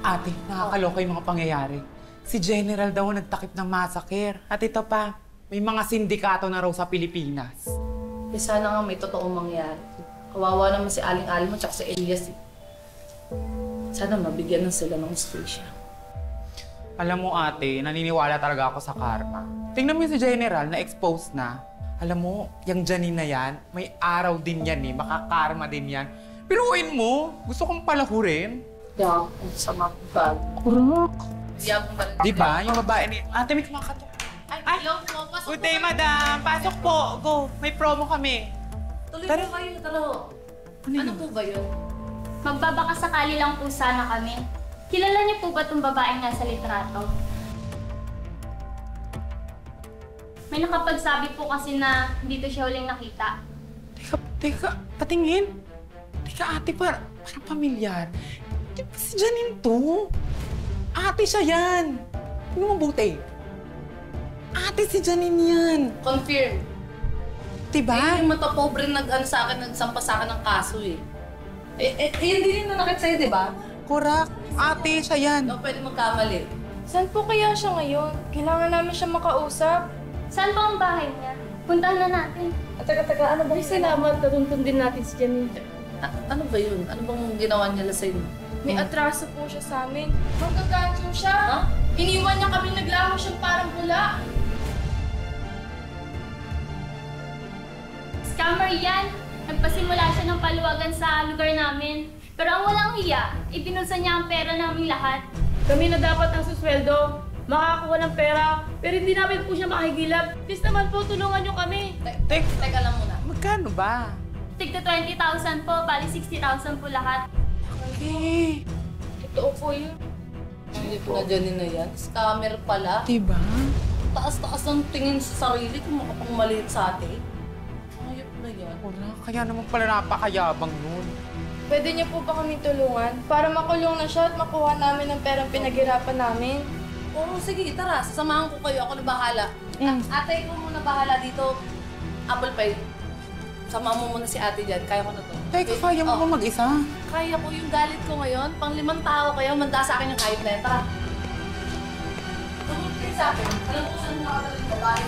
Ate, nakakaloka yung mga pangyayari. Si General daw nagtakip ng massacre. At ito pa, may mga sindikato na raw sa Pilipinas. Eh sana nga may totoong mangyari. Kawawa naman si Aling-Aling mo tsaka si Elias eh. Sana mabigyan ng sila ng hustisya. Alam mo ate, naniniwala talaga ako sa karma. Tingnan mo yung si General na exposed na. Alam mo, yung Janine na yan, may araw din yan eh. Makakarma din yan. Piruin mo, gusto kong palahurin. Yeah, ang sama ng bag. Kurak. Di Diba? Yung babae ni... Ate, may kumakatok. Ay, hello po. Pasok Good day, madam. Pasok po. Go. May promo kami. Tuloy po kayo, tara. Ano po ba yun? Magbabakasakali lang po sana kami. Kilala niyo po ba itong babaeng nasa litrato? May nakapagsabi po kasi na dito siya huling nakita. Teka, patingin. Teka, ate, parang pamilyar. Di ba si Janine to? Ate siya yan. Tingnan mo mabuti. Ate si Janine yan. Confirm. Diba? Eh, yung mata pobre sa akin, nagsampa sa akin ng kaso eh. Hindi rin nanakit sa'yo, di ba? Correct. Ate siya yan. No, pwede magkamali. Saan po kaya siya ngayon? Kailangan namin siya makausap. Saan pa ang bahay niya? Puntahan na natin. Taga, ano ba? Ay, salamat. Natuntun din natin si Janine. Ano ba yun? Ano bang ginawa niya sa'yo? May atraso po siya sa amin. Manggagancho siya. Ha? Iniwan niya kami naglaho siyang parang pula. Scammer yan! Nagpasimula siya ng paluwagan sa lugar namin. Pero ang walang hiya, ipinulsa niya ang pera namin lahat. Kami na dapat ang susweldo. Makakakuha ng pera. Pero hindi namin po siya makikilap. Please naman po, tulungan niyo kami. Teka lang muna. Magkano ba? Tigta 20,000 po, bali 60,000 po lahat. Okay. Totoo po yun. Hindi po na dyan na yan. Scammer pala. Diba? Taas-taas ng tingin sa sarili kung makapangmaliit sa atin. Ayop na yan. Wala. Kaya naman pala napakayabang nun. Pwede niyo po ba kami tulungan? Para makulong na siya at makuha namin ang perang pinaghirapan namin. Oo, sige, tara. Sasamahan ko kayo. Ako na bahala. Ate, ikaw muna bahala dito. Apple pie. Sama mo muna si ate dyan. Kaya ko na to. Teka, kaya mo ba mag-isa? Kaya ko yung galit ko ngayon. Pang 5 tao kayo. Manda sa akin yung kahit na yan. Tara. Tumunod kayo sa akin. Alam ko saan nakagaling babae.